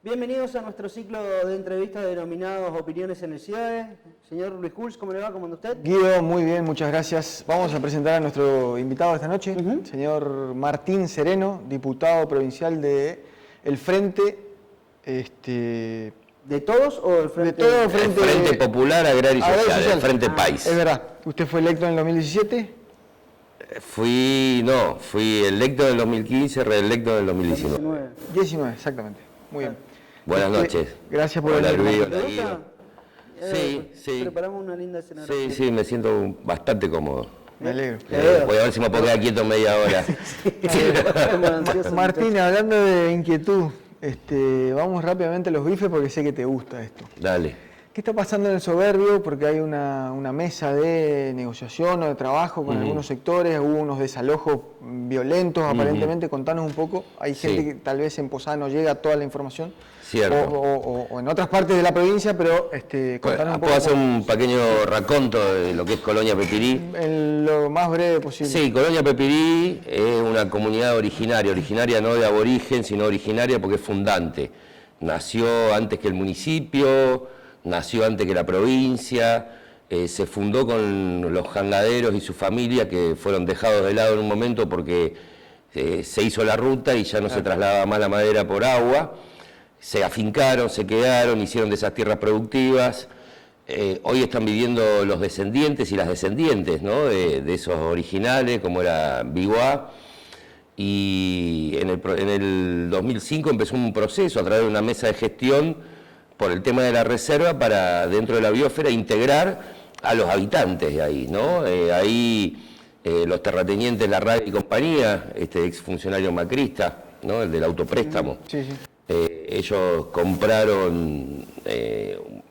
Bienvenidos a nuestro ciclo de entrevistas denominados Opiniones en Necesidades. Señor Luis Hulz, ¿cómo le va? ¿Cómo anda usted? Guido, muy bien, muchas gracias. Vamos a presentar a nuestro invitado esta noche, señor Martín Sereno, diputado provincial de el Frente... ¿De todos o del Frente? De todo Frente, el Frente Popular Agrario y Social, el Frente País. Es verdad. ¿Usted fue electo en el 2017? Fui electo en el 2015, reelecto en el 2019. 19, exactamente. Muy bien. Buenas noches. Gracias por Hola, venir. Luis, ¿Te hola, gusta? Guido. Sí. Preparamos una linda escenografía. Sí, me siento bastante cómodo. Me alegro. Voy a ver si me puedo quedar quieto media hora. Martín, hablando de inquietud, vamos rápidamente a los bifes porque sé que te gusta esto. Dale. ¿Qué está pasando en el Soberbio? Porque hay una mesa de negociación o de trabajo con algunos sectores, hubo unos desalojos violentos, aparentemente. Contanos un poco. Hay gente que tal vez en Posada no llega a toda la información. Cierto. O en otras partes de la provincia, pero contanos un poco. ¿Puedo hacer un pequeño raconto de lo que es Colonia Pepirí? En lo más breve posible. Sí, Colonia Pepirí es una comunidad originaria no de aborigen, sino originaria porque es fundante. Nació antes que el municipio, nació antes que la provincia, se fundó con los jangaderos y su familia que fueron dejados de lado en un momento porque se hizo la ruta y ya no se trasladaba más la madera por agua. Se afincaron, se quedaron, hicieron de esas tierras productivas. Hoy están viviendo los descendientes y las descendientes, ¿no? de esos originales, como era Biguá. Y en el 2005 empezó un proceso a través de una mesa de gestión por el tema de la reserva para, dentro de la biosfera, integrar a los habitantes de ahí, ¿no? Los terratenientes, la radio y compañía, este exfuncionario macrista, ¿no? El del autopréstamo. Sí. Ellos compraron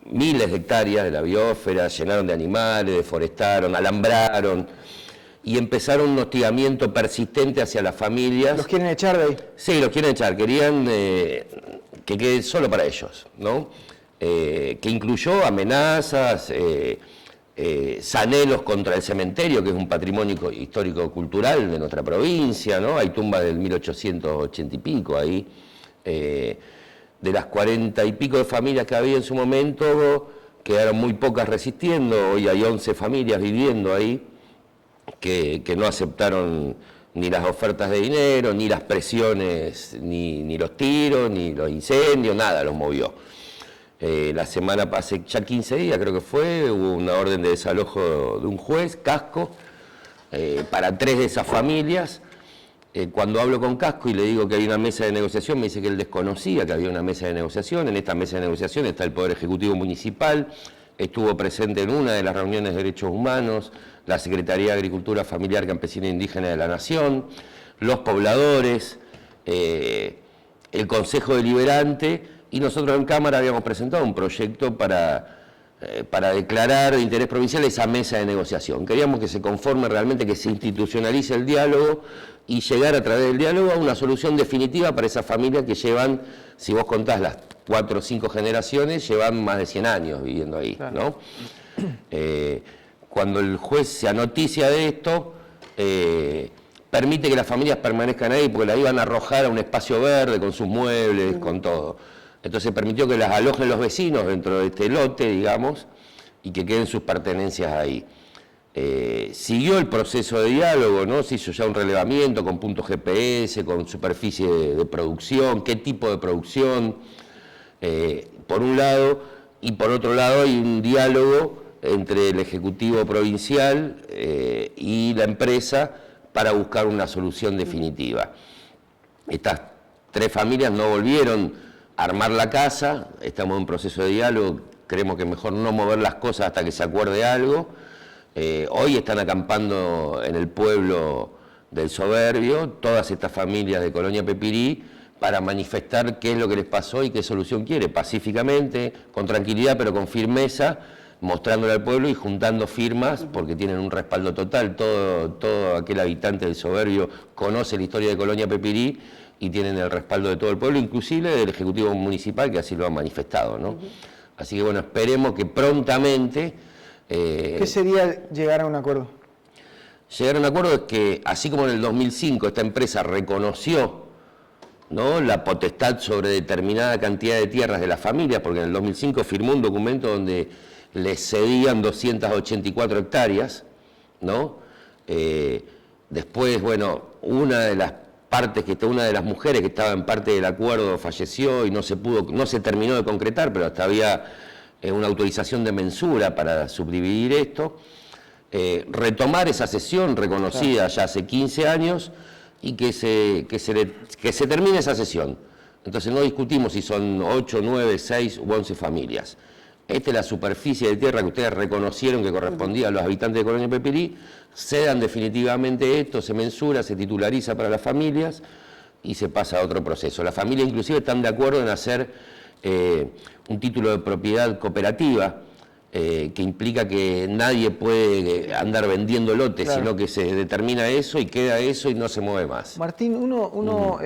miles de hectáreas de la biosfera, llenaron de animales, deforestaron, alambraron y empezaron un hostigamiento persistente hacia las familias. ¿Los quieren echar de ahí? Sí, los quieren echar, querían que quede solo para ellos, ¿no? Que incluyó amenazas, zanelos contra el cementerio, que es un patrimonio histórico-cultural de nuestra provincia, ¿no? Hay tumbas del 1880 y pico ahí. De las 40 y pico de familias que había en su momento, quedaron muy pocas resistiendo. Hoy hay 11 familias viviendo ahí que no aceptaron ni las ofertas de dinero, ni las presiones, ni los tiros, ni los incendios, nada los movió. La semana, hace ya 15 días creo que fue, hubo una orden de desalojo de un juez, Casco, para 3 de esas familias. Cuando hablo con Casco y le digo que hay una mesa de negociación, me dice que él desconocía que había una mesa de negociación. En esta mesa de negociación está el Poder Ejecutivo Municipal, estuvo presente en una de las reuniones de derechos humanos, la Secretaría de Agricultura Familiar, Campesina e Indígena de la Nación, los pobladores, el Consejo Deliberante, y nosotros en Cámara habíamos presentado un proyecto para declarar de interés provincial esa mesa de negociación. Queríamos que se conforme realmente, que se institucionalice el diálogo y llegar a través del diálogo a una solución definitiva para esas familias que llevan, si vos contás las 4 o 5 generaciones, llevan más de 100 años viviendo ahí, ¿no? Cuando el juez se anoticia de esto, permite que las familias permanezcan ahí porque las iban a arrojar a un espacio verde con sus muebles, con todo. Entonces permitió que las alojen los vecinos dentro de este lote, digamos, y que queden sus pertenencias ahí. Siguió el proceso de diálogo, ¿no? Se hizo ya un relevamiento con puntos GPS, con superficie de producción, qué tipo de producción, por un lado, y por otro lado hay un diálogo entre el Ejecutivo Provincial y la empresa para buscar una solución definitiva. Estas 3 familias no volvieron a armar la casa, estamos en proceso de diálogo, creemos que es mejor no mover las cosas hasta que se acuerde algo. Hoy están acampando en el pueblo del Soberbio, todas estas familias de Colonia Pepirí, para manifestar qué es lo que les pasó y qué solución quiere, pacíficamente, con tranquilidad pero con firmeza, mostrándole al pueblo y juntando firmas, porque tienen un respaldo total. Todo aquel habitante del Soberbio conoce la historia de Colonia Pepirí y tienen el respaldo de todo el pueblo, inclusive del Ejecutivo Municipal, que así lo ha manifestado, ¿no? Así que bueno, esperemos que prontamente... ¿Qué sería llegar a un acuerdo? Llegar a un acuerdo es que, así como en el 2005 esta empresa reconoció ¿no?, la potestad sobre determinada cantidad de tierras de las familias, porque en el 2005 firmó un documento donde les cedían 284 hectáreas, ¿no? Después, bueno, una de las mujeres que estaba en parte del acuerdo falleció y no se terminó de concretar, pero hasta había una autorización de mensura para subdividir esto. Retomar esa sesión reconocida ya hace 15 años y que se termine esa sesión. Entonces no discutimos si son 8, 9, 6 u 11 familias. Esta es la superficie de tierra que ustedes reconocieron que correspondía a los habitantes de Colonia Pepirí. Cedan definitivamente esto, se mensura, se titulariza para las familias y se pasa a otro proceso. Las familias inclusive están de acuerdo en hacer un título de propiedad cooperativa, que implica que nadie puede andar vendiendo lotes, claro, sino que se determina eso y queda eso y no se mueve más. Martín, uno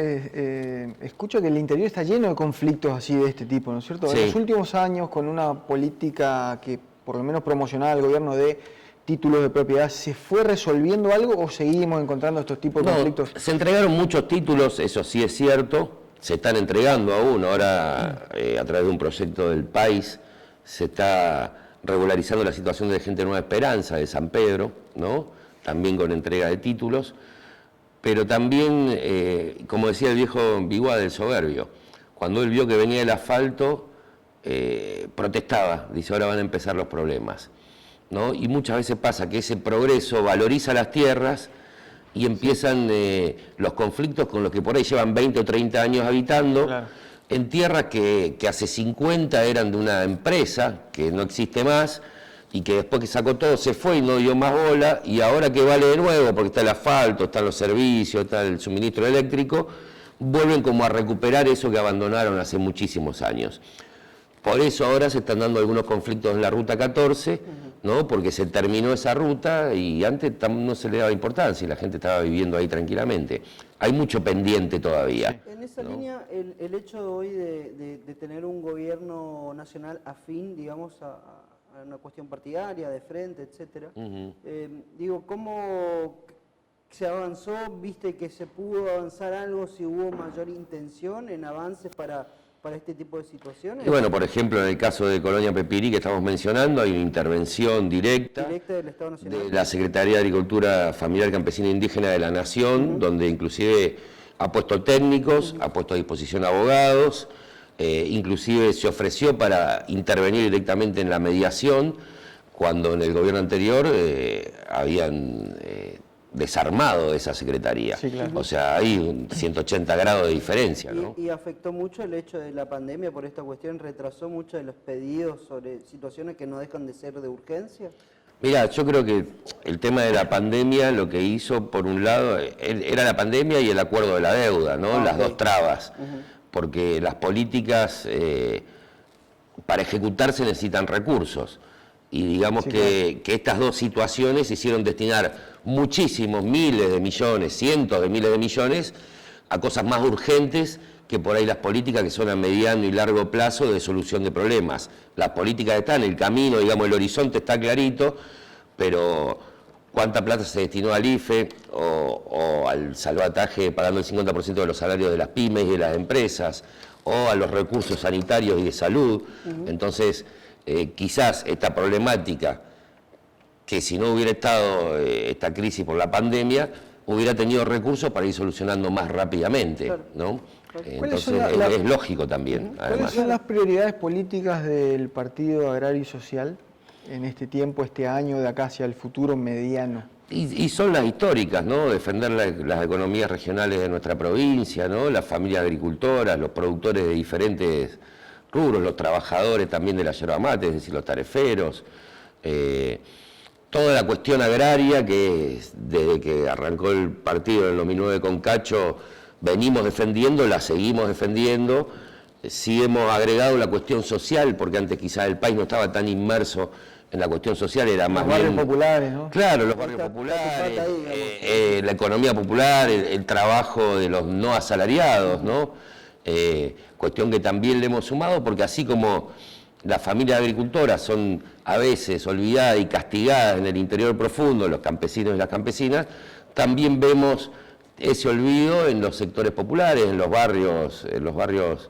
escucha que el interior está lleno de conflictos así de este tipo, ¿no es cierto? Sí. En los últimos años, con una política que por lo menos promocionaba el gobierno de títulos de propiedad, ¿se fue resolviendo algo o seguimos encontrando estos tipos de conflictos? Se entregaron muchos títulos, eso sí es cierto, se están entregando aún, ahora a través de un proyecto del país se está regularizando la situación de Gente Nueva Esperanza de San Pedro, ¿no?, también con entrega de títulos, pero también, como decía el viejo Biguá del Soberbio, cuando él vio que venía el asfalto, protestaba, dice, ahora van a empezar los problemas, ¿no? Y muchas veces pasa que ese progreso valoriza las tierras y empiezan los conflictos con los que por ahí llevan 20 o 30 años habitando, claro, en tierras que hace 50 eran de una empresa que no existe más y que después que sacó todo se fue y no dio más bola, y ahora que vale de nuevo porque está el asfalto, están los servicios, está el suministro eléctrico, vuelven como a recuperar eso que abandonaron hace muchísimos años. Por eso ahora se están dando algunos conflictos en la Ruta 14, ¿no?, porque se terminó esa ruta y antes no se le daba importancia y la gente estaba viviendo ahí tranquilamente. Hay mucho pendiente todavía. En esa línea, el hecho hoy de tener un gobierno nacional afín, digamos, a una cuestión partidaria, de frente, etcétera, ¿cómo se avanzó? ¿Viste que se pudo avanzar algo, si hubo mayor intención en avances para este tipo de situaciones? Y bueno, por ejemplo, en el caso de Colonia Pepirí que estamos mencionando, hay una intervención directa del Estado Nacional, de la Secretaría de Agricultura Familiar, Campesina e Indígena de la Nación, donde inclusive ha puesto técnicos, ha puesto a disposición abogados, inclusive se ofreció para intervenir directamente en la mediación, cuando en el gobierno anterior habían desarmado esa secretaría. Sí, claro. O sea, hay un 180 grados de diferencia, ¿no? Y afectó mucho el hecho de la pandemia por esta cuestión, retrasó mucho de los pedidos sobre situaciones que no dejan de ser de urgencia. Mira, yo creo que el tema de la pandemia lo que hizo, por un lado, era la pandemia y el acuerdo de la deuda, ¿no? Las dos trabas, porque las políticas para ejecutarse necesitan recursos. Y digamos que estas dos situaciones hicieron destinar muchísimos, miles de millones, cientos de miles de millones a cosas más urgentes que por ahí las políticas que son a mediano y largo plazo de solución de problemas. Las políticas están, el camino, digamos, el horizonte está clarito, pero ¿cuánta plata se destinó al IFE o al salvataje pagando el 50% de los salarios de las pymes y de las empresas, o a los recursos sanitarios y de salud? Entonces, quizás esta problemática, que si no hubiera estado esta crisis por la pandemia, hubiera tenido recursos para ir solucionando más rápidamente, ¿no? Entonces es lógico también. ¿Cuáles son las prioridades políticas del Partido Agrario y Social en este tiempo, este año, de acá hacia el futuro mediano? Y son las históricas, ¿no? Defender las economías regionales de nuestra provincia, ¿no? Las familias agricultoras, los productores de diferentes rubros, los trabajadores también de la yerba mate, es decir, los tareferos, toda la cuestión agraria que desde que arrancó el partido en el 2009 con Cacho venimos defendiendo, la seguimos defendiendo. Sí hemos agregado la cuestión social, porque antes quizás el país no estaba tan inmerso en la cuestión social, era más bien... Los barrios populares, ¿no? Claro, los barrios populares, la economía popular, el trabajo de los no asalariados, ¿no? Cuestión que también le hemos sumado, porque así como las familias agricultoras son a veces olvidadas y castigadas en el interior profundo, los campesinos y las campesinas, también vemos ese olvido en los sectores populares, en los barrios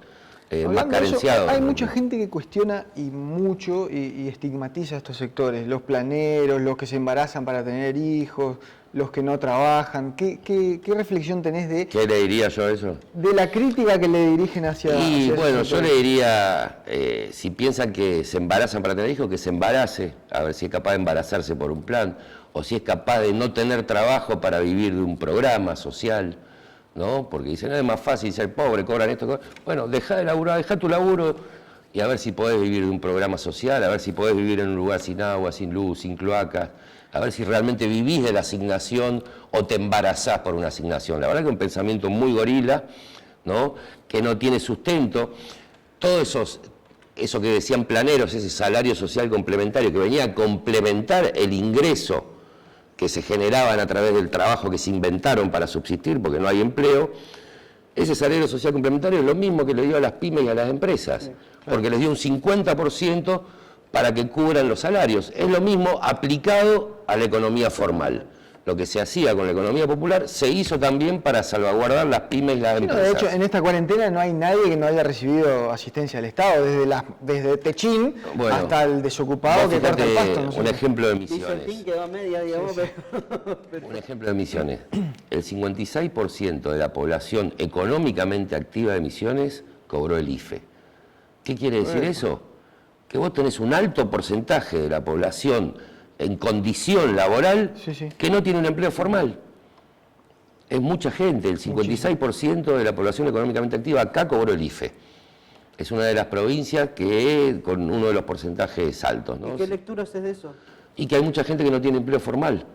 más carenciados. Hay mucha gente que cuestiona y estigmatiza a estos sectores, los planeros, los que se embarazan para tener hijos, los que no trabajan. ¿Qué reflexión tenés de...? ¿Qué le diría yo a eso? De la crítica que le dirigen hacia... Y bueno, yo sectores. le diría, si piensan que se embarazan para tener hijos, que se embarace, a ver si es capaz de embarazarse por un plan, o si es capaz de no tener trabajo para vivir de un programa social, ¿no? Porque dicen, no, es más fácil ser pobre, cobran esto. Bueno, deja de laburar, deja tu laburo y a ver si podés vivir de un programa social, a ver si podés vivir en un lugar sin agua, sin luz, sin cloacas, a ver si realmente vivís de la asignación o te embarazás por una asignación. La verdad que es un pensamiento muy gorila, ¿no? Que no tiene sustento. Todos eso que decían planeros, ese salario social complementario que venía a complementar el ingreso que se generaban a través del trabajo que se inventaron para subsistir porque no hay empleo, ese salario social complementario es lo mismo que le dio a las pymes y a las empresas, sí, claro, porque les dio un 50% para que cubran los salarios. Es lo mismo aplicado a la economía formal. Lo que se hacía con la economía popular se hizo también para salvaguardar las pymes y las empresas. De hecho, en esta cuarentena no hay nadie que no haya recibido asistencia del Estado, desde Techín hasta el desocupado que corta el pasto. Un ejemplo de Misiones. Que va media, digamos, sí. Pero... Un ejemplo de Misiones. El 56% de la población económicamente activa de Misiones cobró el IFE. ¿Qué quiere decir eso? Que vos tenés un alto porcentaje de la población en condición laboral que no tiene un empleo formal. Es mucha gente, el 56% de la población económicamente activa acá cobró el IFE. Es una de las provincias que con uno de los porcentajes altos, ¿no? ¿Y qué lectura haces de eso? Y que hay mucha gente que no tiene empleo formal.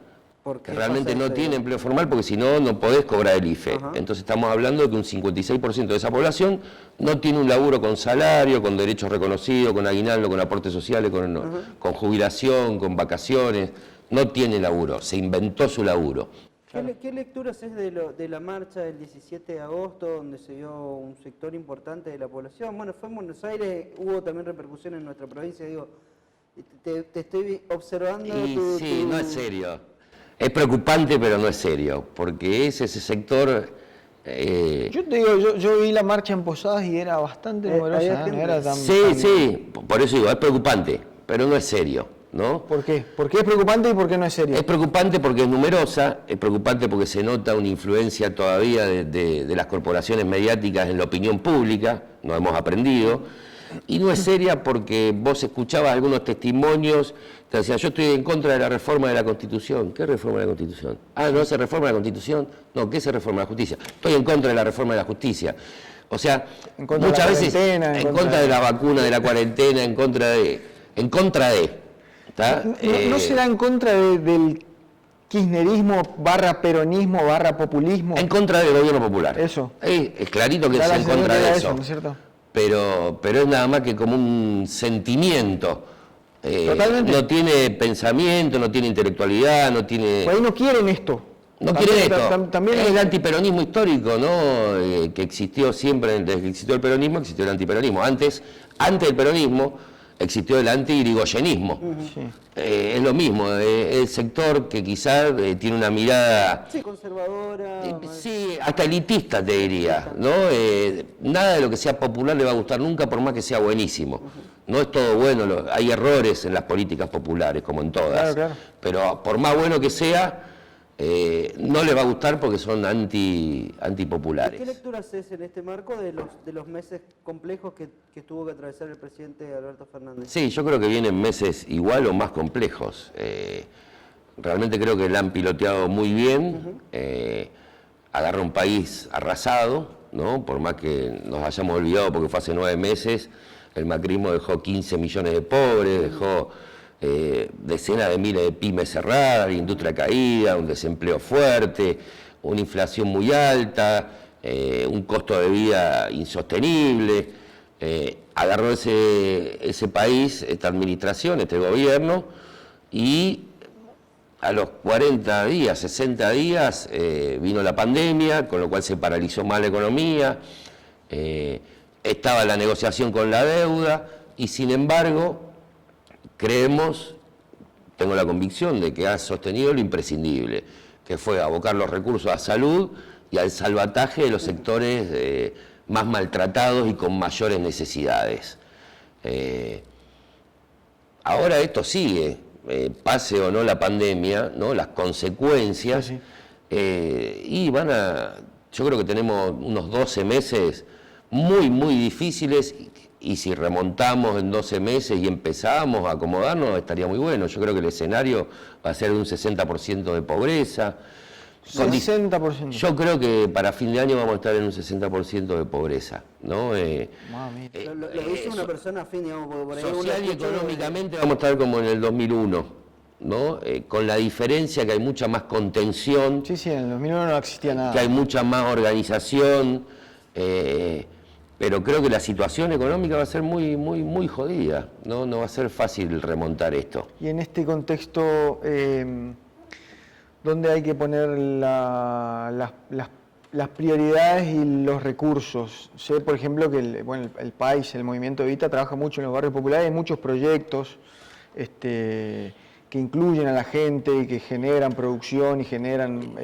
Que realmente no tiene empleo formal porque si no, no podés cobrar el IFE. Ajá. Entonces estamos hablando de que un 56% de esa población no tiene un laburo con salario, con derechos reconocidos, con aguinaldo, con aportes sociales, con jubilación, con vacaciones. No tiene laburo, se inventó su laburo. ¿Qué lecturas es de la marcha del 17 de agosto, donde se dio un sector importante de la población? Bueno, fue en Buenos Aires, hubo también repercusiones en nuestra provincia, digo, te estoy observando... Sí, no es serio. Es preocupante, pero no es serio, porque es ese sector... Yo te digo, yo vi la marcha en Posadas y era bastante numerosa, no era tan... Sí, por eso digo, es preocupante, pero no es serio, ¿no? ¿Por qué? ¿Por qué es preocupante y por qué no es serio? Es preocupante porque es numerosa, es preocupante porque se nota una influencia todavía de las corporaciones mediáticas en la opinión pública, no hemos aprendido, y no es seria porque vos escuchabas algunos testimonios que decían, yo estoy en contra de la reforma de la Constitución. ¿Qué reforma de la Constitución? Ah, ¿no se reforma la Constitución? No, ¿qué se reforma la justicia? Estoy en contra de la reforma de la justicia. O sea, muchas veces en contra de la vacuna, de la cuarentena, en contra de... ¿tá? ¿No será en contra del kirchnerismo / peronismo / populismo? En contra del gobierno popular. Eso. Es clarito que es en contra de eso. ¿No es cierto? Pero es nada más que como un sentimiento. No tiene pensamiento, no tiene intelectualidad, no tiene... Pues ahí no quieren esto. No quieren esto. También es el antiperonismo histórico, ¿no? Que existió siempre, desde que existió el peronismo, existió el antiperonismo. Antes del peronismo existió el anti-irigoyenismo. Sí. Es lo mismo, el sector que quizás tiene una mirada... Sí, conservadora. Sí, hasta elitista te diría, ¿no? Nada de lo que sea popular le va a gustar nunca, por más que sea buenísimo. No es todo bueno, hay errores en las políticas populares, como en todas. Claro. Pero por más bueno que sea, no le va a gustar porque son antipopulares. ¿Qué lectura haces en este marco de los meses complejos que tuvo que atravesar el presidente Alberto Fernández? Sí, yo creo que vienen meses igual o más complejos. Realmente creo que la han piloteado muy bien. Agarra un país arrasado, ¿no? Por más que nos hayamos olvidado porque fue hace 9 meses, el macrismo dejó 15 millones de pobres, dejó... decenas de miles de pymes cerradas, industria caída, un desempleo fuerte, una inflación muy alta, un costo de vida insostenible. Agarró ese país, esta administración, este gobierno, y a los 40 días, 60 días, vino la pandemia, con lo cual se paralizó más la economía, estaba la negociación con la deuda, y sin embargo... tengo la convicción de que ha sostenido lo imprescindible, que fue abocar los recursos a salud y al salvataje de los sectores más maltratados y con mayores necesidades. Ahora esto sigue, pase o no la pandemia, ¿no? Las consecuencias, Sí, sí. Y yo creo que tenemos unos 12 meses muy difíciles, y si remontamos en 12 meses y empezamos a acomodarnos, estaría muy bueno. Yo creo que el escenario va a ser de un 60% de pobreza. 60%. Yo creo que para fin de año vamos a estar en un 60% de pobreza, ¿no? Mami. Lo dice una persona afín, digamos, porque por ahí uno Social y escucha de- económicamente vamos a estar como en el 2001, ¿no? Con la diferencia que hay mucha más contención, Sí, sí, en el 2001 no existía nada. que hay mucha más organización, pero creo que la situación económica va a ser muy jodida, ¿no? No va a ser fácil remontar esto. Y en este contexto, ¿dónde hay que poner las prioridades y los recursos? Sé, por ejemplo, que el país, el movimiento Evita, trabaja mucho en los barrios populares, hay muchos proyectos que incluyen a la gente y que generan producción y generan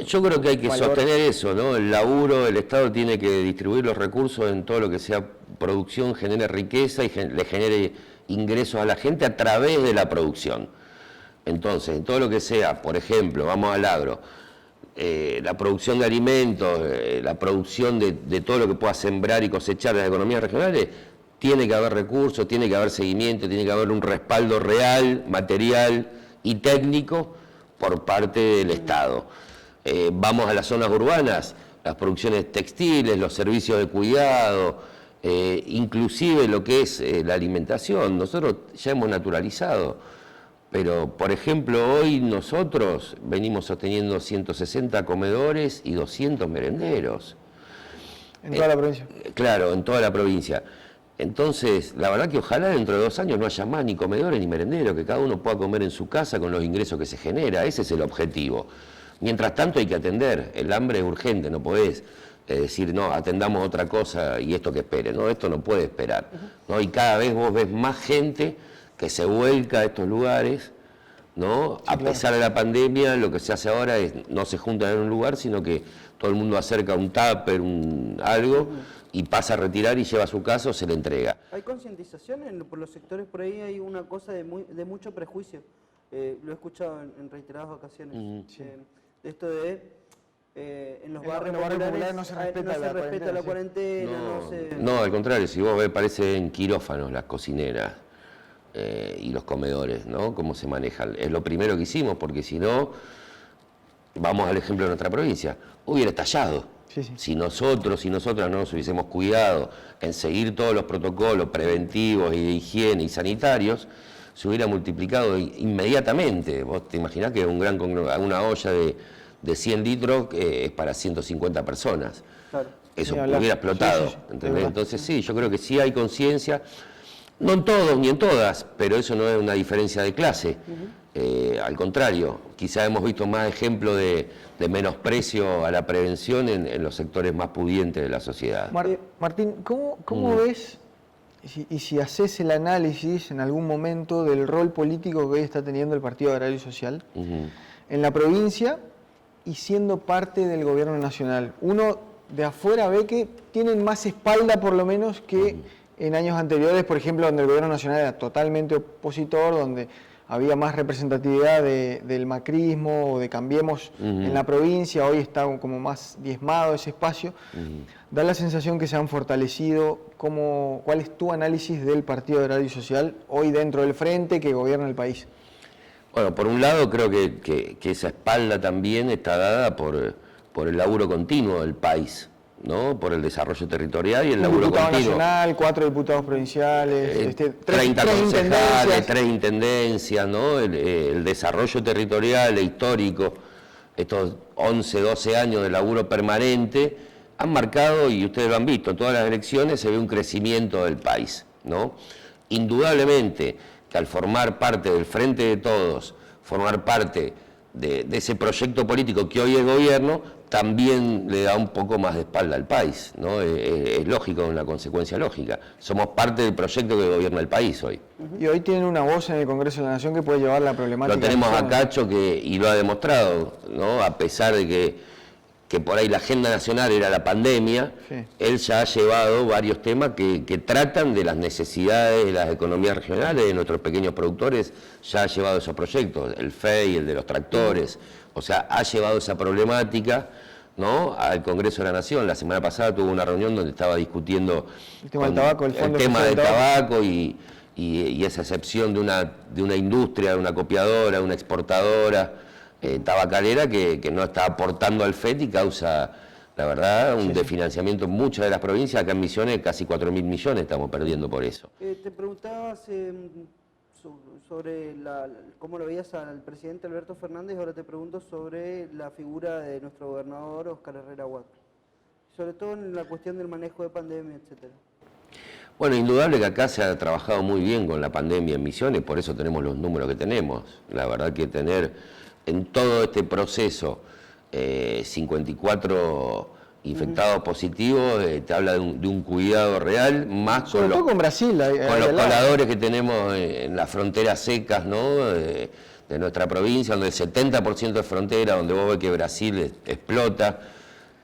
Yo creo que hay que valor. sostener eso, ¿no? El laburo, el Estado tiene que distribuir los recursos en todo lo que sea producción, genere riqueza y le genere ingresos a la gente a través de la producción. Entonces, en todo lo que sea, por ejemplo, vamos al agro, la producción de alimentos, la producción de todo lo que pueda sembrar y cosechar las economías regionales, tiene que haber recursos, tiene que haber seguimiento, tiene que haber un respaldo real, material y técnico por parte del Estado. Vamos a las zonas urbanas, las producciones textiles, los servicios de cuidado, inclusive lo que es la alimentación. Nosotros ya hemos naturalizado, pero por ejemplo hoy nosotros venimos sosteniendo 160 comedores y 200 merenderos. En toda la provincia. Claro, en toda la provincia. Entonces, la verdad que ojalá dentro de 2 años no haya más ni comedores ni merenderos, que cada uno pueda comer en su casa con los ingresos que se genera. Ese es el objetivo. Mientras tanto hay que atender. El hambre es urgente, no podés decir, no, atendamos otra cosa y esto que espere. No, esto no puede esperar, ¿no? Y cada vez vos ves más gente que se vuelca a estos lugares, ¿no? A pesar de la pandemia, lo que se hace ahora es no se juntan en un lugar, sino que todo el mundo acerca un tupper, algo, y pasa a retirar y lleva a su casa o se le entrega. Hay concientización por los sectores, por ahí hay una cosa de mucho prejuicio. Lo he escuchado en reiteradas ocasiones. De esto de en los barrios populares no se respeta la cuarentena, No, al contrario, si vos ves, parecen quirófanos las cocineras y los comedores, ¿no? Cómo se manejan. Es lo primero que hicimos, porque si no, vamos al ejemplo de nuestra provincia, hubiera estallado. Sí, sí. Si nosotros y nosotras no nos hubiésemos cuidado en seguir todos los protocolos preventivos y de higiene y sanitarios, se hubiera multiplicado inmediatamente. Vos te imaginás que una olla de 100 litros es para 150 personas. Claro. Eso Sí, hubiera explotado. sí, ¿Entendés? Entonces sí, yo creo que sí hay conciencia, no en todos ni en todas, pero eso no es una diferencia de clase. Al contrario, quizá hemos visto más ejemplos de menosprecio a la prevención en los sectores más pudientes de la sociedad. Martín, ¿cómo ves, y si haces el análisis en algún momento del rol político que hoy está teniendo el Partido Agrario y Social en la provincia y siendo parte del gobierno nacional? Uno de afuera ve que tienen más espalda por lo menos que en años anteriores, por ejemplo, donde el gobierno nacional era totalmente opositor, donde había más representatividad del macrismo o de Cambiemos en la provincia, hoy está como más diezmado ese espacio. Da la sensación que se han fortalecido. ¿Cuál es tu análisis del Partido Agrario y Social hoy dentro del frente que gobierna el país? Bueno, por un lado creo que esa espalda también está dada por el laburo continuo del país, ¿no? Por el desarrollo territorial y el laburo diputado continuo. nacional, 4 diputados provinciales, 30 concejales, intendencias. 3 intendencias, ¿no? El desarrollo territorial e histórico, estos 11, 12 años de laburo permanente, han marcado, y ustedes lo han visto, en todas las elecciones se ve un crecimiento del país, ¿no? Indudablemente que al formar parte del Frente de Todos, formar parte de ese proyecto político que hoy es gobierno, también le da un poco más de espalda al país, ¿no? Es lógico, una consecuencia lógica. Somos parte del proyecto que gobierna el país hoy. Y hoy tienen una voz en el Congreso de la Nación que puede llevar la problemática. Lo tenemos a Cacho y lo ha demostrado, ¿no? A pesar de que que por ahí la agenda nacional era la pandemia, él ya ha llevado varios temas que tratan de las necesidades de las economías regionales, de nuestros pequeños productores, ya ha llevado esos proyectos, el FEI, el de los tractores, o sea, ha llevado esa problemática, ¿no?, al Congreso de la Nación. La semana pasada tuvo una reunión donde estaba discutiendo el tema del tabaco, el tema del tabaco y esa excepción de una industria, de una copiadora, de una exportadora tabacalera que no está aportando al FET y causa, la verdad, un desfinanciamiento en muchas de las provincias. Acá en Misiones casi 4.000 millones estamos perdiendo por eso. Te preguntabas sobre cómo lo veías al presidente Alberto Fernández, ahora te pregunto sobre la figura de nuestro gobernador Óscar Herrera Huac, sobre todo en la cuestión del manejo de pandemia, etcétera. Bueno, indudable que acá se ha trabajado muy bien con la pandemia en Misiones, por eso tenemos los números que tenemos. La verdad que tener en todo este proceso 54 infectados positivos te habla de un cuidado real, más sobre todo con Brasil, con los coladores que tenemos en las fronteras secas, ¿no?, de nuestra provincia, donde el 70% es frontera, donde vos ves que Brasil explota.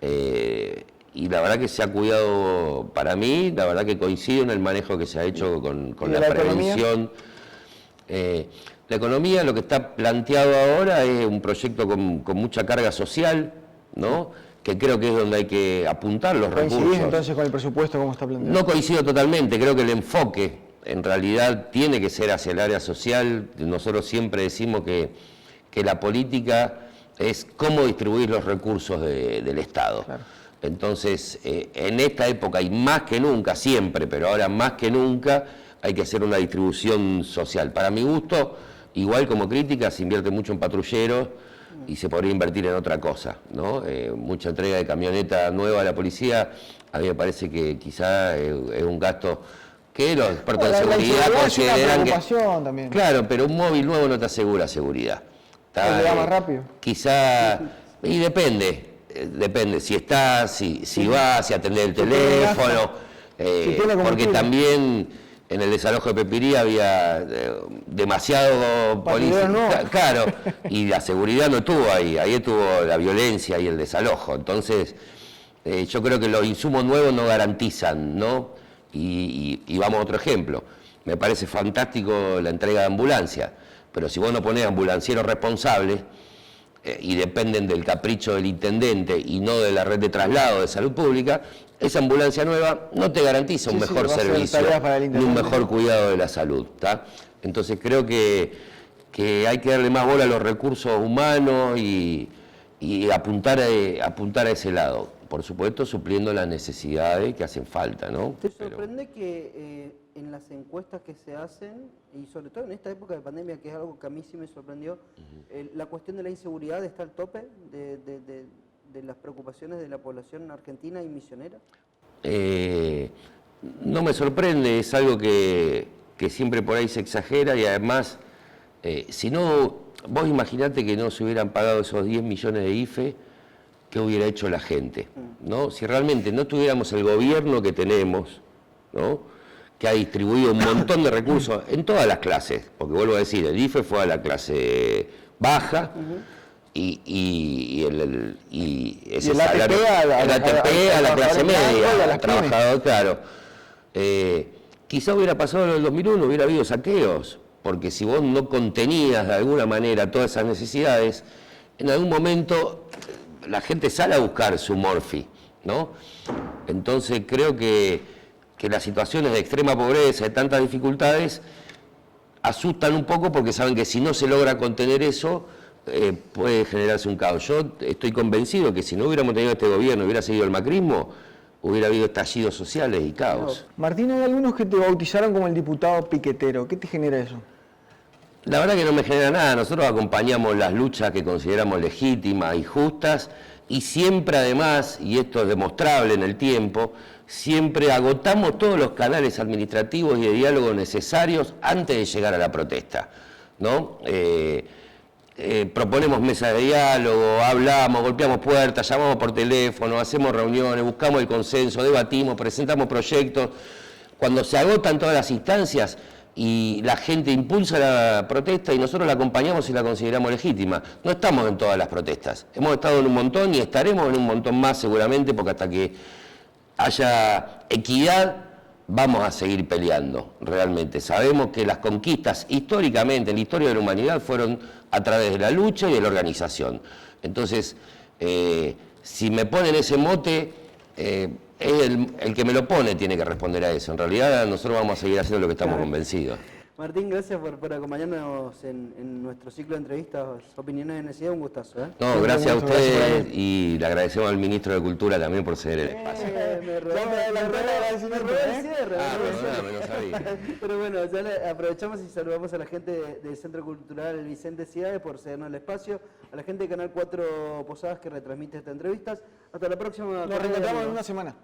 Y la verdad que se ha cuidado, para mí, la verdad que coincido en el manejo que se ha hecho con la prevención. La economía, lo que está planteado ahora es un proyecto con mucha carga social, ¿no?, que creo que es donde hay que apuntar los recursos. ¿Coincidís entonces con el presupuesto como está planteado? No coincido totalmente, creo que el enfoque en realidad tiene que ser hacia el área social. Nosotros siempre decimos que la política es cómo distribuir los recursos del Estado. Claro. Entonces, en esta época, y más que nunca, siempre, pero ahora más que nunca, hay que hacer una distribución social. Para mi gusto, igual como crítica, se invierte mucho en patrulleros y se podría invertir en otra cosa, ¿no? Mucha entrega de camioneta nueva a la policía, a mí me parece que quizá es un gasto que los expertos de seguridad consideran que... También. Claro, pero un móvil nuevo no te asegura seguridad. ¿Le da más rápido? Quizá, y depende si estás, si vas, si atendés el teléfono, porque también en el desalojo de Pepirí había demasiado policía, claro, y la seguridad no estuvo ahí estuvo la violencia y el desalojo. Entonces, yo creo que los insumos nuevos no garantizan, ¿no? Y vamos a otro ejemplo. Me parece fantástico la entrega de ambulancia, pero si vos no ponés ambulancieros responsables, y dependen del capricho del intendente y no de la red de traslado de salud pública, esa ambulancia nueva no te garantiza un mejor servicio ni un mejor cuidado de la salud, ¿tá? Entonces creo que hay que darle más bola a los recursos humanos y apuntar a ese lado, por supuesto supliendo las necesidades que hacen falta, ¿no? ¿Te sorprende que en las encuestas que se hacen, y sobre todo en esta época de pandemia, que es algo que a mí sí me sorprendió, la cuestión de la inseguridad está al tope de las preocupaciones de la población argentina y misionera? No me sorprende, es algo que siempre por ahí se exagera y además, si no, vos imaginate que no se hubieran pagado esos 10 millones de IFE, ¿qué hubiera hecho la gente? ¿No? Si realmente no tuviéramos el gobierno que tenemos, ¿no?, que ha distribuido un montón de recursos en todas las clases, porque vuelvo a decir, el IFE fue a la clase baja, y ese salario, el ATP a la clase media, al trabajador, claro. Quizá hubiera pasado en el 2001, hubiera habido saqueos, porque si vos no contenías de alguna manera todas esas necesidades, en algún momento la gente sale a buscar su morfi, ¿no? Entonces creo que las situaciones de extrema pobreza, de tantas dificultades, asustan un poco porque saben que si no se logra contener eso, puede generarse un caos. Yo estoy convencido que si no hubiéramos tenido este gobierno, hubiera seguido el macrismo, hubiera habido estallidos sociales y caos. Martín, hay algunos que te bautizaron como el diputado piquetero. ¿Qué te genera eso? La verdad que no me genera nada. Nosotros acompañamos las luchas que consideramos legítimas y justas y siempre además, y esto es demostrable en el tiempo, siempre agotamos todos los canales administrativos y de diálogo necesarios antes de llegar a la protesta, ¿no? Proponemos mesas de diálogo, hablamos, golpeamos puertas, llamamos por teléfono, hacemos reuniones, buscamos el consenso, debatimos, presentamos proyectos. Cuando se agotan todas las instancias, y la gente impulsa la protesta y nosotros la acompañamos y la consideramos legítima. No estamos en todas las protestas, hemos estado en un montón y estaremos en un montón más seguramente, porque hasta que haya equidad vamos a seguir peleando, realmente. Sabemos que las conquistas históricamente, en la historia de la humanidad, fueron a través de la lucha y de la organización. Entonces, si me ponen ese mote, es el que me lo pone tiene que responder a eso. En realidad nosotros vamos a seguir haciendo lo que estamos convencidos. Martín, gracias por acompañarnos en nuestro ciclo de entrevistas, Opiniones de Necesidad, un gustazo. No, gracias a ustedes y le agradecemos al Ministro de Cultura también por ceder el espacio. Me robó el cierre. No sabía. Pero bueno, ya aprovechamos y saludamos a la gente del Centro Cultural Vicente Ciades por cedernos el espacio, a la gente de Canal 4 Posadas que retransmite estas entrevistas. Hasta la próxima. Nos reencontramos en una semana.